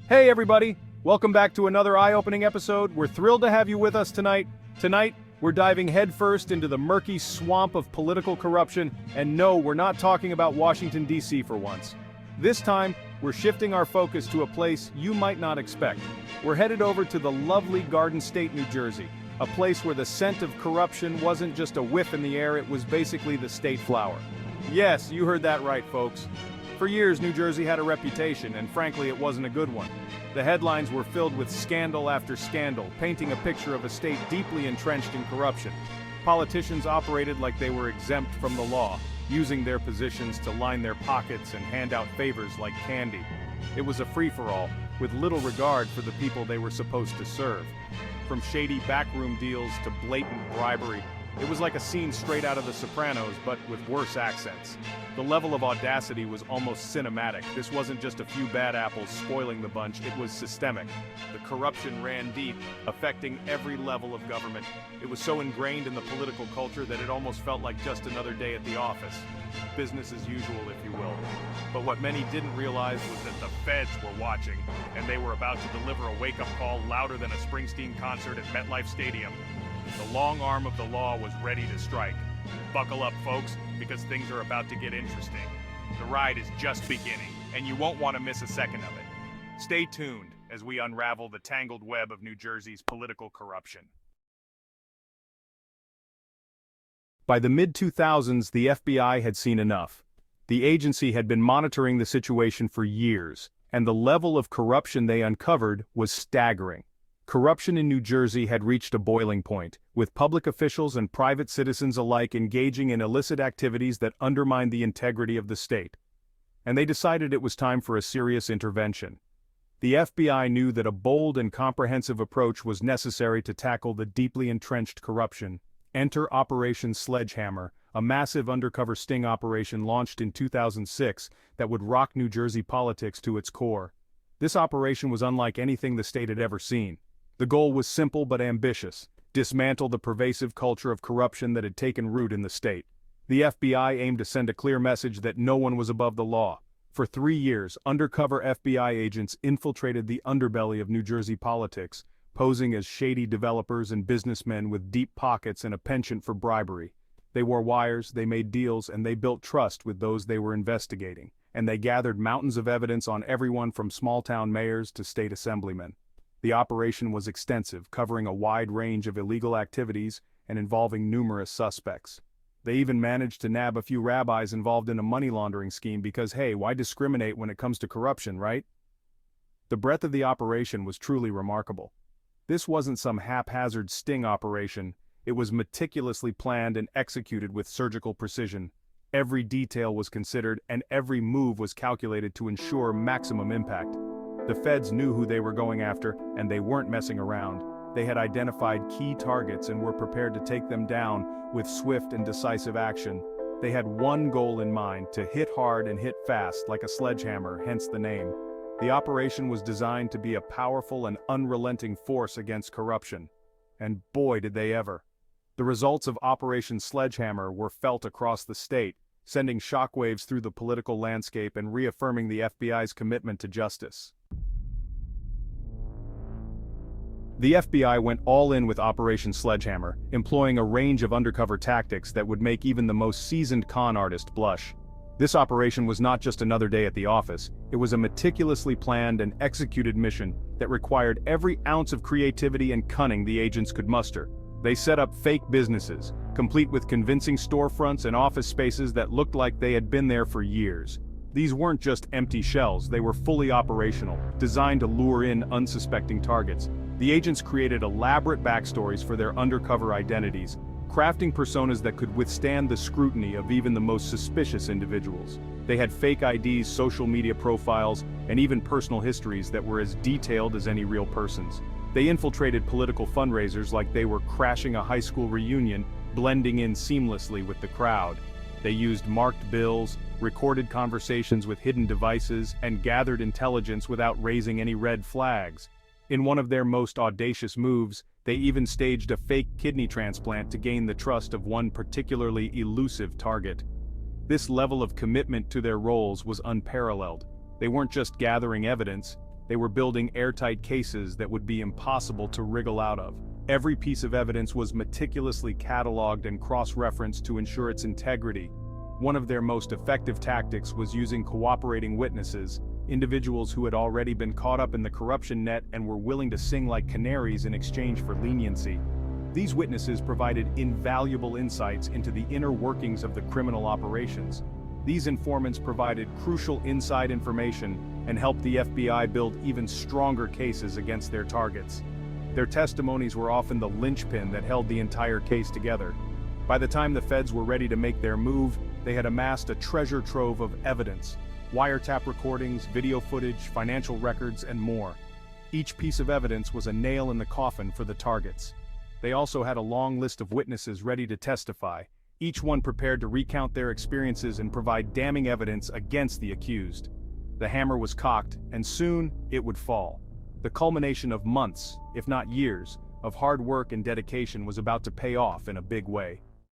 Hey everybody, welcome back to another eye-opening episode. We're thrilled to have you with us tonight. Tonight, we're diving headfirst into the murky swamp of political corruption, and no, we're not talking about Washington, D.C. for once. This time, we're shifting our focus to a place you might not expect. We're headed over to the lovely Garden State, New Jersey, a place where the scent of corruption wasn't just a whiff in the air, it was basically the state flower. Yes, you heard that right, folks. For years, New Jersey had a reputation, and frankly, it wasn't a good one. The headlines were filled with scandal after scandal, painting a picture of a state deeply entrenched in corruption. Politicians operated like they were exempt from the law, using their positions to line their pockets and hand out favors like candy. It was a free-for-all, with little regard for the people they were supposed to serve. From shady backroom deals to blatant bribery, it was like a scene straight out of The Sopranos, but with worse accents. The level of audacity was almost cinematic. This wasn't just a few bad apples spoiling the bunch, it was systemic. The corruption ran deep, affecting every level of government. It was so ingrained in the political culture that it almost felt like just another day at the office. Business as usual, if you will. But what many didn't realize was that the feds were watching, and they were about to deliver a wake-up call louder than a Springsteen concert at MetLife Stadium. The long arm of the law was ready to strike. Buckle up, folks, because things are about to get interesting. The ride is just beginning, and you won't want to miss a second of it. Stay tuned as we unravel the tangled web of New Jersey's political corruption. By the mid-2000s, the FBI had seen enough. The agency had been monitoring the situation for years, and the level of corruption they uncovered was staggering. Corruption in New Jersey had reached a boiling point, with public officials and private citizens alike engaging in illicit activities that undermined the integrity of the state. And they decided it was time for a serious intervention. The FBI knew that a bold and comprehensive approach was necessary to tackle the deeply entrenched corruption. Enter Operation Sledgehammer, a massive undercover sting operation launched in 2006 that would rock New Jersey politics to its core. This operation was unlike anything the state had ever seen. The goal was simple but ambitious: dismantle the pervasive culture of corruption that had taken root in the state. The FBI aimed to send a clear message that no one was above the law. For 3 years, undercover FBI agents infiltrated the underbelly of New Jersey politics, posing as shady developers and businessmen with deep pockets and a penchant for bribery. They wore wires, they made deals, and they built trust with those they were investigating. And they gathered mountains of evidence on everyone from small-town mayors to state assemblymen. The operation was extensive, covering a wide range of illegal activities and involving numerous suspects. They even managed to nab a few rabbis involved in a money laundering scheme because, hey, why discriminate when it comes to corruption, right? The breadth of the operation was truly remarkable. This wasn't some haphazard sting operation, it was meticulously planned and executed with surgical precision. Every detail was considered and every move was calculated to ensure maximum impact. The feds knew who they were going after, and they weren't messing around. They had identified key targets and were prepared to take them down with swift and decisive action. They had one goal in mind: to hit hard and hit fast like a sledgehammer, hence the name. The operation was designed to be a powerful and unrelenting force against corruption. And boy did they ever. The results of Operation Sledgehammer were felt across the state, sending shockwaves through the political landscape and reaffirming the FBI's commitment to justice. The FBI went all in with Operation Sledgehammer, employing a range of undercover tactics that would make even the most seasoned con artist blush. This operation was not just another day at the office, it was a meticulously planned and executed mission that required every ounce of creativity and cunning the agents could muster. They set up fake businesses, complete with convincing storefronts and office spaces that looked like they had been there for years. These weren't just empty shells, they were fully operational, designed to lure in unsuspecting targets. The agents created elaborate backstories for their undercover identities, crafting personas that could withstand the scrutiny of even the most suspicious individuals. They had fake IDs, social media profiles, and even personal histories that were as detailed as any real person's. They infiltrated political fundraisers like they were crashing a high school reunion, blending in seamlessly with the crowd. They used marked bills, recorded conversations with hidden devices, and gathered intelligence without raising any red flags. In one of their most audacious moves, they even staged a fake kidney transplant to gain the trust of one particularly elusive target. This level of commitment to their roles was unparalleled. They weren't just gathering evidence, They were building airtight cases that would be impossible to wriggle out of. Every piece of evidence was meticulously cataloged and cross-referenced to ensure its integrity. One of their most effective tactics was using cooperating witnesses, individuals who had already been caught up in the corruption net and were willing to sing like canaries in exchange for leniency. These witnesses provided invaluable insights into the inner workings of the criminal operations. These informants provided crucial inside information and helped the FBI build even stronger cases against their targets. Their testimonies were often the linchpin that held the entire case together. By the time the feds were ready to make their move, they had amassed a treasure trove of evidence: wiretap recordings, video footage, financial records, and more. Each piece of evidence was a nail in the coffin for the targets. They also had a long list of witnesses ready to testify, each one prepared to recount their experiences and provide damning evidence against the accused. The hammer was cocked, and soon it would fall. The culmination of months, if not years, of hard work and dedication was about to pay off in a big way.